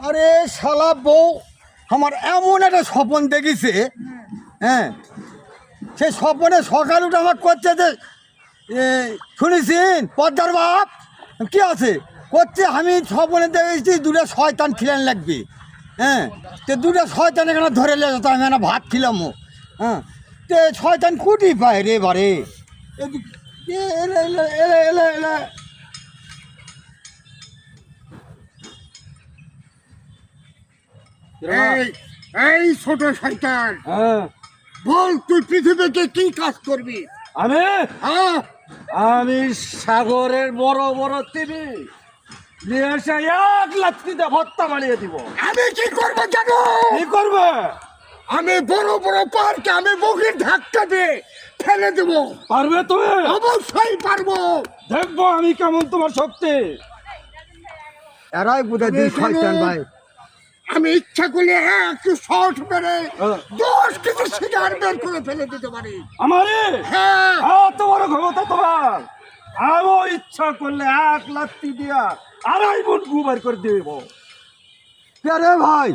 আরে শালা বউ আমার এমন একটা স্বপন দেখিছে, হ্যাঁ সেই স্বপনে সকাল উঠে আমার করছে যে শুনেছেন পদ্মার বাপ কি আছে করছে, আমি স্বপনে দেখেছি দুটো শয়তান খিলান লাগবে, হ্যাঁ তো দুটো শয়তান এখানে ধরে লেগে তো আমি এখানে ভাত খিলাম, হ্যাঁ তো শয়তান কুটি পায় রে বারে এই ছোট শয়তান, হ্যাঁ বল তুই পৃথিবীতে কি কাজ করবি? আমি হ্যাঁ, আমি সাগরের বড় বড় টিভি নিয়ে এসে এক লাঠিতে ভর্তা বানিয়ে দিব। আমি কি করবো জানো? কি করবে? আমি বড় বড় পার্কে আমি বগির ধাক্কা দিয়ে ফেলে দেব। পারবে তুমি? অবশ্যই পারবো। দেখবো আমি কেমন তোমার শক্তি। এরাই বুঝে দিই শয়তান ভাই। আমি ইচ্ছা করলে একটু শর্ট মেরে হ্যাঁ। 10 কেজি সিগার বের করে ফেলে দিতে পারি। আমারে হ্যাঁ, এত বড় ক্ষমতা তোমার? আমিও ইচ্ছা করলে এক লাঠি দিয়া 2.5 ফুট গুবার করে দেব। কে ভাই?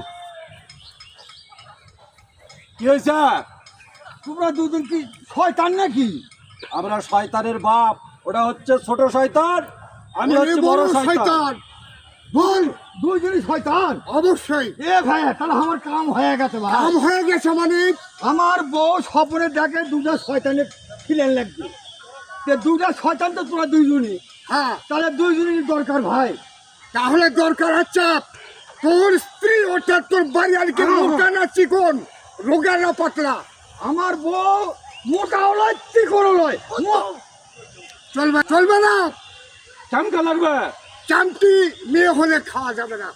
কি হয়েছে? তোমরা দুজন কি শয়তান নাকি? আমরা শয়তানের বাপ, ওটা হচ্ছে ছোট শয়তান, আমি ওরে হচ্ছে বড় শয়তান। বল, দুইজনই শয়তান? অবশ্যই। এ ভাই তাহলে আমার কাম হয়ে গেছে ভাই। কাম হয়ে গেছে মানে? আমার বউ স্বপ্নে দেখে দুটা শয়তানের খিলেন লাগবে, তো দুটা শয়তান তো তোরা দুইজনই, হ্যাঁ, তাহলে দুইজনই দরকার ভাই। তাহলে দরকার হচ্ছে তোর স্ত্রী অর্থাৎ তোর বাড়িয়ালকে মোটা না চিকন, রোগা না পাতলা? আমার বউ মোটা হলয় চিকন হলয়। চলবে চলবে না? চামকা লাগবে? চামটি মেয়ে হলে খাওয়া যাবে না।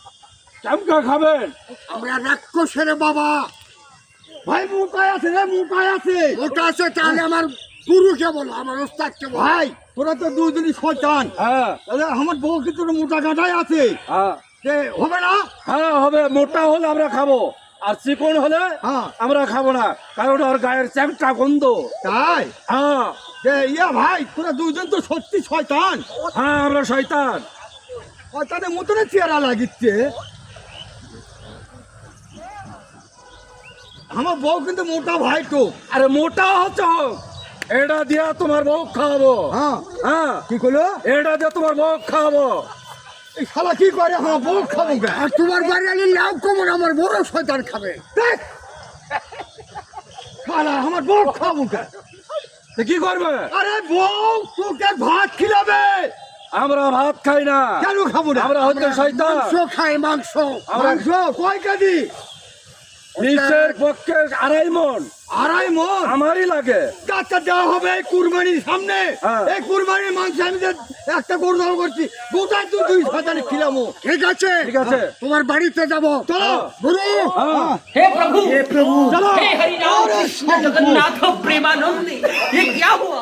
চামকা খাবেন? আমরা রাক্ষসের বাবা। ভাই মোটায় আছে রে, মোটায় আছে। ওটা আছে তাহলে আমার গুরুকে বলো, আমার ওস্তাদকে বলো। ভাই তোরা তো দুইজনই শয়তান, তাহলে আমার বউ কিন্তু মোটা গাঁটাই আছে, সে হবে না? হ্যাঁ হবে, মোটা হলে আমরা খাবো, আর চিকন হলে হ্যাঁ। আমরা খাবো না, কারণ ওর গায়ের চ্যাংটা গন্ধ। তাই? হ্যাঁ ইয়া ভাই তোরা দুইজন তো সত্যি শয়তান। হ্যাঁ আমরা শয়তান। শয়তানের মতনে চেহারা লাগিচ্ছে। আমার বউ কিন্তু মোটা ভাই তো। আরে মোটা হচ্ছে হোক, এটা দিয়া তোমার বউ খাওয়াবো। হ্যাঁ হ্যাঁ কি করলো? এটা দিয়ে তোমার বউ খাওয়াবো। এই শালা কি করে আমার বউ খাবো কে? আর তোমার বাড়িয়ালি লাভ কমন আমার বড় শয়তান খাবে। দেখ শালা আমার বউ খাবো কে? তো কি করবে? আরে বউ তোকে ভাত খিলাবে। আমরা ভাত খাই না। কেন খাবো না? আমরা হচ্ছে শয়তান। মাংস খাই, মাংস। মাংস কয় কেজি? নিচের পক্ষে 2.5 মণ 2.5 মণ আমারই লাগে। টাকা দেওয়া হবে এই কুরবানির সামনে। হ্যাঁ। এই কুরবানির মাংস আমি যে একটা গরু দল করছি, গোটায় তুই 2 শতানে খিলামো। ঠিক আছে, ঠিক আছে। তোমার বাড়িতে যাবো। চলো। গুরু, হ্যাঁ हे प्रभु চলো। हे हरिनाम कृष्ण जगन्नाथ प्रेमानंद ये क्या हुआ